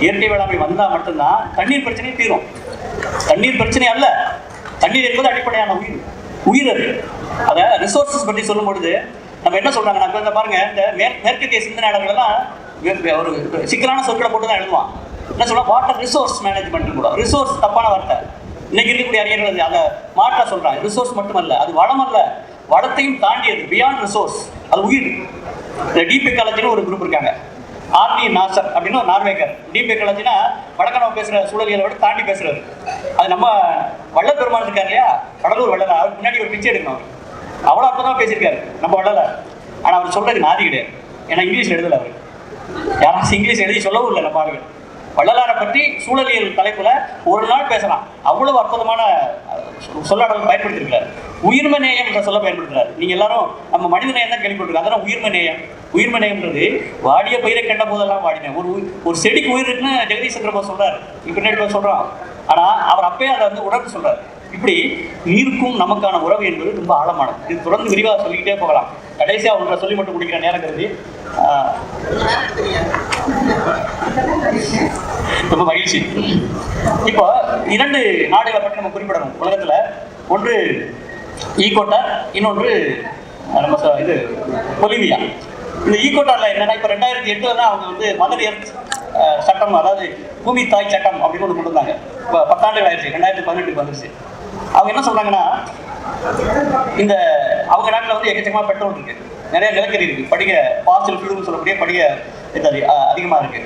இயற்கை வேளாண்மை வந்தால் மட்டும்தான் தண்ணீர் பிரச்சனை தீரும். தண்ணீர் பிரச்சனை அல்ல, தண்ணீர் என்பது அடிப்படையான உயிர் அது. அதை ரிசோர்ஸஸ் பற்றி சொல்லும் பொழுது நம்ம என்ன சொல்றாங்க, நான் பாருங்க, இந்த மேற்கத்திய சிந்தனையாளர்கள்லாம் ஒரு சிக்கலான சொற்களை போட்டு தான் எழுதுவான். என்ன சொல்லுவாங்க, வாட்டர் ரிசோர்ஸ் மேனேஜ்மெண்ட் கூட. ரிசோர்ஸ் தப்பான வார்த்தை. இன்னைக்கு இருக்கக்கூடிய அறிஞர்கள் அதை மாற்ற சொல்றாங்க. ரிசோர்ஸ் மட்டுமல்ல, அது வளம் அல்ல, வளத்தையும் தாண்டியது, பியாண்ட் ரிசோர்ஸ், அது உயிர். இந்த டீப் எக்காலஜின்னு ஒரு குரூப் இருக்காங்க, ஆர்டி நாசர் அப்படின்னு ஒரு நார்வேகர். டீப் எக்காலஜினா வடக்க நம்ம பேசுகிற சூழலியலை விட தாண்டி பேசுறது. அது நம்ம வள்ளல் பெருமாள் இருக்காரு இல்லையா, கடலூர் வள்ளல், அவருக்கு முன்னாடி ஒரு பிச்சை எடுக்கணும். அவ்வளோ அற்புதமாக பேசியிருக்காரு நம்ம வள்ளலார். ஆனால் அவர் சொல்றது நாதி கிடையாது, ஏன்னா இங்கிலீஷ் எழுதலை. அவர் யாராச்சும் இங்கிலீஷ் எழுதி சொல்லவும் இல்லை. நம்ம ஆளுகள் வள்ளலாரை பற்றி சூழலியல் தலைப்புல ஒரு நாள் பேசலாம். அவ்வளவு அற்புதமான சொல்லாடல் பயன்படுத்தியிருக்கிறார். உயிர்ம நேயம் என்ற சொல்ல பயன்படுத்துறாரு. நீங்க எல்லாரும் நம்ம மனித நேயம் தான் கேள்விப்பட்டிருக்கோம். அதெல்லாம் உயிர்ம நேயம். உயிர்ம நேயம்ன்றது வாடிய பயிரை கண்ட போதெல்லாம் வாடினேன். ஒரு செடிக்கு உயிர் இருக்குன்னு ஜெகதீஷ் சந்திரபோஸ் சொல்றாரு, பின்னாடி சொல்றான். ஆனா அவர் அப்பயே அதை வந்து உணர்ந்து சொல்றாரு. இப்படி நீருக்கும் நமக்கான உறவு என்பது ரொம்ப ஆழமானது. இது தொடர்ந்து விரிவாக சொல்லிக்கிட்டே போகலாம். கடைசியா ஒன்றை சொல்லி மட்டும் முடிக்கிற நேரம் கருதி ரொம்ப மகிழ்ச்சி. இப்போ 2 நாடுகளை பற்றி நம்ம குறிப்பிடணும் உலகத்துல. ஒன்று ஈக்வட்டார், இன்னொன்று நம்ம இது பொலிவியா. இந்த ஈக்வட்டார்ல என்னன்னா, இப்போ 2008 தான் அவங்க வந்து மதர் எர்த் சட்டம், அதாவது பூமி தாய் சட்டம் அப்படின்னு ஒன்று கொண்டு வந்தாங்க. இப்போ 10 ஆண்டுகள் ஆயிடுச்சு, 2018 வந்துருச்சு. அவங்க என்ன சொல்றாங்கன்னா, இந்த அவங்க நாட்டில் வந்து எக்கச்சக்கமாக பெட்ரோல் இருக்கு, நிறைய நிலக்கரி இருக்கு, படிக்க ஃபாசில் ஃபியூல்னு சொல்லக்கூடிய படிக்க இது அதிகமாக இருக்கு.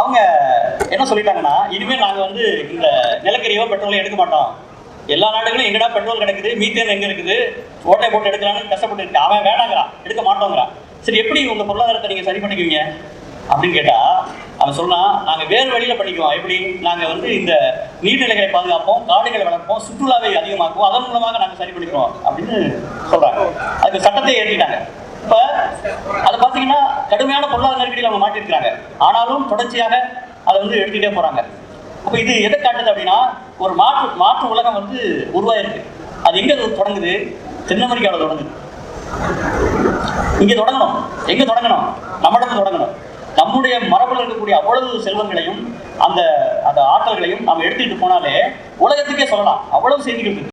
அவங்க என்ன சொல்லிட்டாங்கன்னா, இனிமேல் நாங்கள் வந்து இந்த நிலக்கரியோ பெட்ரோலையோ எடுக்க மாட்டோம். எல்லா நாடுகளும் எங்கடா பெட்ரோல் கிடைக்குது, மீத்தேன் எங்கே இருக்குது, ஓட்டை போட்டு எடுக்கலான்னு கஷ்டப்பட்டு இருக்கு. அவன் வேணாங்கிறான், எடுக்க மாட்டோங்கிறான். சரி, எப்படி உங்கள் பொருளாதாரத்தை நீங்கள் சரி பண்ணிக்குவீங்க அப்படின்னு கேட்டால் அவன் சொன்னால், நாங்கள் வேறு வழியில் பண்ணிக்குவோம். எப்படி, நாங்கள் வந்து இந்த நீர்நிலைகளை பாதுகாப்போம், காடுகளை வளர்ப்போம், சுற்றுலாவை அதிகமாக்குவோம், அதன் மூலமாக நாங்கள் சரி பண்ணிக்கிறோம் அப்படின்னு சொல்கிறாங்க. அதுக்கு சட்டத்தை ஏற்றிட்டாங்க. இப்போ அதை பார்த்தீங்கன்னா கடுமையான பொருளாதார நெருக்கடியில் அவங்க மாட்டிருக்கிறாங்க. ஆனாலும் தொடர்ச்சியாக அதை வந்து எடுத்துக்கிட்டே போகிறாங்க. அப்போ இது எதை காட்டுது அப்படின்னா, ஒரு மாற்று உலகம் வந்து உருவாயிருக்கு. அது எங்கே தொடங்குது? தென் அமெரிக்காவில் தொடங்குது. இங்கே தொடங்கணும். எங்கே தொடங்கணும்? நம்மிடத்தில் தொடங்கணும். நம்முடைய மரபில் இருக்கக்கூடிய அவ்வளவு செல்வங்களையும் அந்த ஆற்றல்களையும் நம்ம எடுத்துக்கிட்டு போனாலே உலகத்துக்கே சொல்லலாம். அவ்வளவு செய்திகள் இருக்கு.